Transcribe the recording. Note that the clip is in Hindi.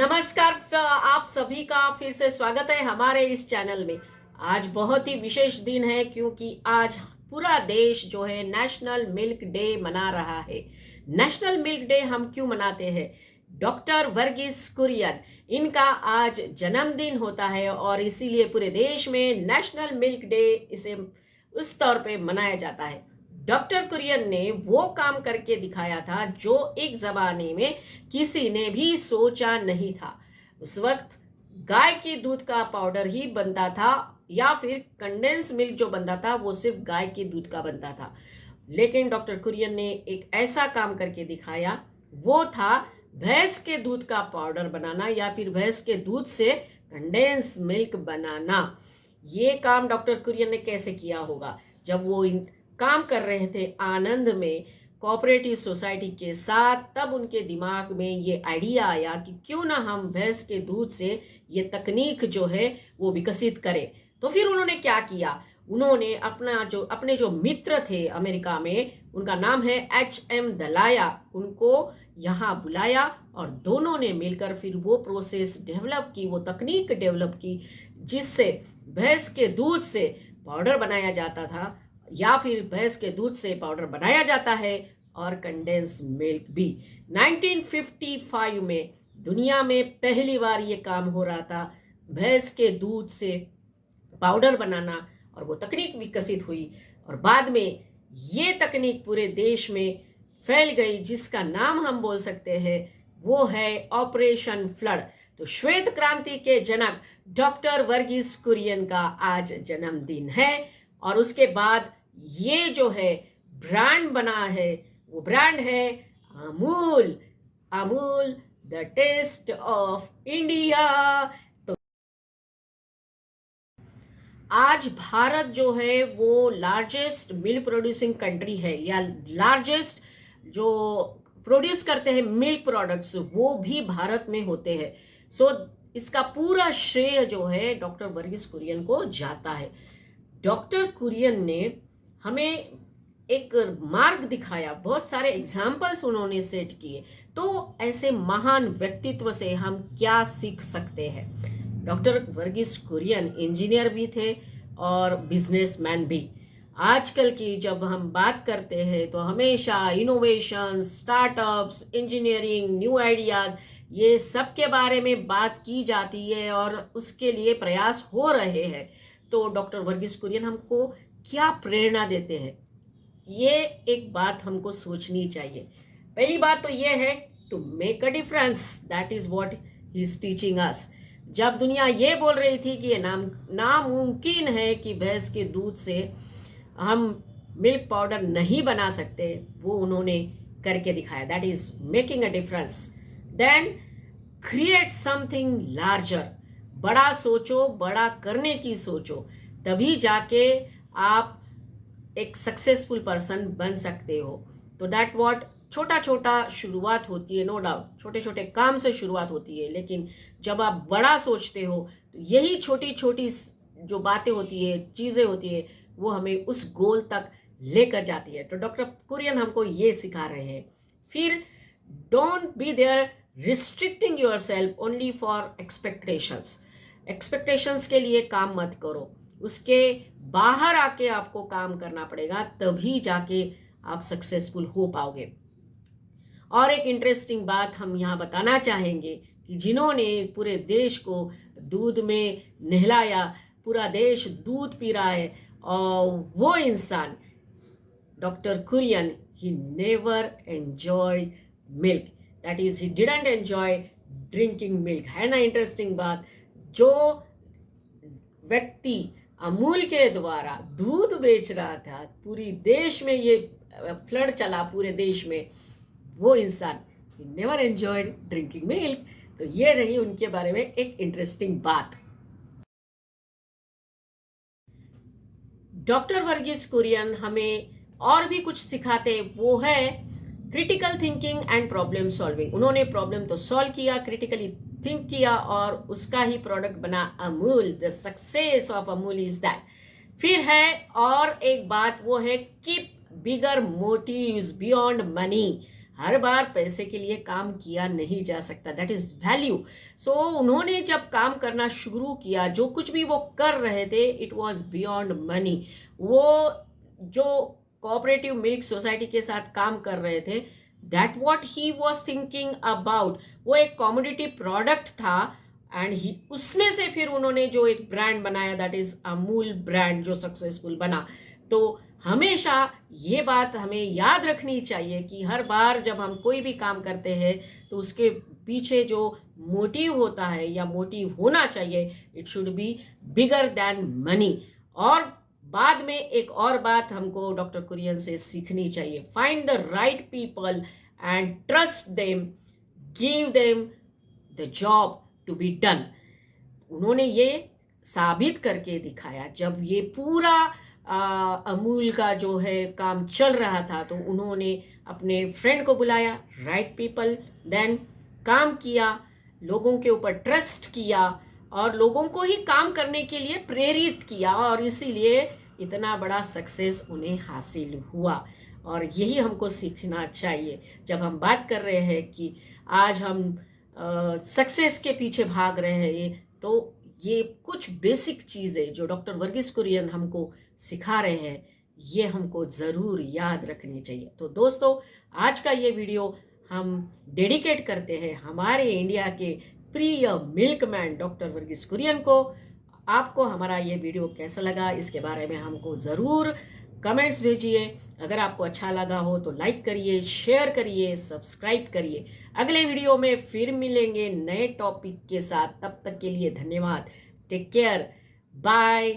नमस्कार, आप सभी का फिर से स्वागत है हमारे इस चैनल में। आज बहुत ही विशेष दिन है क्योंकि आज पूरा देश जो है नेशनल मिल्क डे मना रहा है। नेशनल मिल्क डे हम क्यों मनाते हैं? डॉक्टर वर्गीस कुरियन, इनका आज जन्मदिन होता है और इसीलिए पूरे देश में नेशनल मिल्क डे इसे उस तौर पे मनाया जाता है। डॉक्टर कुरियन ने वो काम करके दिखाया था जो एक जमाने में किसी ने भी सोचा नहीं था। उस वक्त गाय के दूध का पाउडर ही बनता था या फिर कंडेंस मिल्क जो बनता था वो सिर्फ गाय के दूध का बनता था। लेकिन डॉक्टर कुरियन ने एक ऐसा काम करके दिखाया, वो था भैंस के दूध का पाउडर बनाना या फिर भैंस के दूध से कंडेंस मिल्क बनाना। ये काम डॉक्टर कुरियन ने कैसे किया होगा? जब वो काम कर रहे थे आनंद में कोऑपरेटिव सोसाइटी के साथ, तब उनके दिमाग में ये आइडिया आया कि क्यों ना हम भैंस के दूध से ये तकनीक जो है वो विकसित करें। तो फिर उन्होंने क्या किया? उन्होंने अपने जो मित्र थे अमेरिका में, उनका नाम है HM दलाया, उनको यहाँ बुलाया और दोनों ने मिलकर फिर वो प्रोसेस डेवलप की, वो तकनीक डेवलप की जिससे भैंस के दूध से पाउडर बनाया जाता था या फिर भैंस के दूध से पाउडर बनाया जाता है और कंडेंस मिल्क भी। 1955 में दुनिया में पहली बार ये काम हो रहा था, भैंस के दूध से पाउडर बनाना, और वो तकनीक विकसित हुई और बाद में ये तकनीक पूरे देश में फैल गई जिसका नाम हम बोल सकते हैं वो है ऑपरेशन फ्लड। तो श्वेत क्रांति के जनक डॉक्टर वर्गीस कुरियन का आज जन्मदिन है और उसके बाद ये जो है ब्रांड बना है, वो ब्रांड है Amul. Amul the taste of India. तो आज भारत जो है वो लार्जेस्ट मिल्क प्रोड्यूसिंग कंट्री है, या लार्जेस्ट जो प्रोड्यूस करते हैं मिल्क प्रोडक्ट्स वो भी भारत में होते हैं। सो इसका पूरा श्रेय जो है डॉक्टर वर्गीस कुरियन को जाता है। डॉक्टर कुरियन ने हमें एक मार्ग दिखाया, बहुत सारे एग्जाम्पल्स उन्होंने सेट किए। तो ऐसे महान व्यक्तित्व से हम क्या सीख सकते हैं? डॉक्टर वर्गीस कुरियन इंजीनियर भी थे और बिजनेसमैन भी। आजकल की जब हम बात करते हैं तो हमेशा innovation, startups, engineering, new ideas, ये सब के बारे में बात की जाती है और उसके लिए प्रयास हो रहे हैं। तो डॉक्टर वर्गीस कुरियन हमको क्या प्रेरणा देते हैं, ये एक बात हमको सोचनी चाहिए। पहली बात तो ये है to make a difference, that is what he is teaching us. जब दुनिया ये बोल रही थी कि ये नामुमकिन है कि भैंस के दूध से हम मिल्क पाउडर नहीं बना सकते, वो उन्होंने करके दिखाया। That is making a difference. Then create something larger. बड़ा सोचो, बड़ा करने की सोचो, तभी जाके आप एक सक्सेसफुल पर्सन बन सकते हो। तो दैट व्हाट, छोटा छोटा शुरुआत होती है, नो डाउट छोटे छोटे काम से शुरुआत होती है, लेकिन जब आप बड़ा सोचते हो तो यही छोटी छोटी जो बातें होती है, चीज़ें होती है, वो हमें उस गोल तक लेकर जाती है। तो डॉक्टर कुरियन हमको ये सिखा रहे हैं। फिर don't be there restricting yourself only for expectations. Expectations के लिए काम मत करो, उसके बाहर आके आपको काम करना पड़ेगा, तभी जाके आप सक्सेसफुल हो पाओगे। और एक इंटरेस्टिंग बात हम यहाँ बताना चाहेंगे कि जिन्होंने पूरे देश को दूध में नहलाया, पूरा देश दूध पी रहा है, और वो इंसान doctor Kurien, he never enjoy milk, that is he didn't enjoy drinking milk. है ना इंटरेस्टिंग बात? जो व्यक्ति अमूल के द्वारा दूध बेच रहा था, पूरी देश में ये फ्लड चला पूरे देश में, वो इंसान नेवर एंजॉयड ड्रिंकिंग मिल्क। तो ये रही उनके बारे में एक इंटरेस्टिंग बात। डॉक्टर वर्गीस कुरियन हमें और भी कुछ सिखाते, वो है critical thinking and problem solving. उन्होंने प्रॉब्लम तो सॉल्व किया, क्रिटिकली थिंक किया और उसका ही प्रोडक्ट बना Amul. The success of Amul is that. फिर है और एक बात, वो है कीप बिगर मोटिव्स बियॉन्ड मनी। हर बार पैसे के लिए काम किया नहीं जा सकता, दैट इज वैल्यू। सो उन्होंने जब काम करना शुरू किया, जो कुछ भी वो कर रहे थे इट वाज बियॉन्ड मनी। वो जो कोऑपरेटिव मिल्क सोसाइटी के साथ काम कर रहे थे, that what he was thinking about, वो एक कॉमोडिटी प्रोडक्ट था एंड ही उसमें से फिर उन्होंने जो एक ब्रांड बनाया दैट इज अमूल ब्रांड, जो सक्सेसफुल बना। तो हमेशा ये बात हमें याद रखनी चाहिए कि हर बार जब हम कोई भी काम करते हैं तो उसके पीछे जो मोटिव होता है या मोटिव होना चाहिए, it should be bigger than money. और बाद में एक और बात हमको डॉक्टर कुरियन से सीखनी चाहिए, find the right people and trust them, give them the job to be done. उन्होंने ये साबित करके दिखाया। जब ये पूरा अमूल का जो है काम चल रहा था तो उन्होंने अपने फ्रेंड को बुलाया, राइट पीपल, देन काम किया, लोगों के ऊपर ट्रस्ट किया और लोगों को ही काम करने के लिए प्रेरित किया और इसीलिए इतना बड़ा सक्सेस उन्हें हासिल हुआ। और यही हमको सीखना चाहिए जब हम बात कर रहे हैं कि आज हम सक्सेस के पीछे भाग रहे हैं। तो ये कुछ बेसिक चीज़ें जो डॉक्टर वर्गीस कुरियन हमको सिखा रहे हैं, ये हमको ज़रूर याद रखनी चाहिए। तो दोस्तों, आज का ये वीडियो हम डेडिकेट करते हैं हमारे इंडिया के प्रिय मिल्कमैन डॉक्टर वर्गीस कुरियन को। आपको हमारा ये वीडियो कैसा लगा इसके बारे में हमको ज़रूर कमेंट्स भेजिए। अगर आपको अच्छा लगा हो तो लाइक करिए, शेयर करिए, सब्सक्राइब करिए। अगले वीडियो में फिर मिलेंगे नए टॉपिक के साथ। तब तक के लिए धन्यवाद। Take care, bye.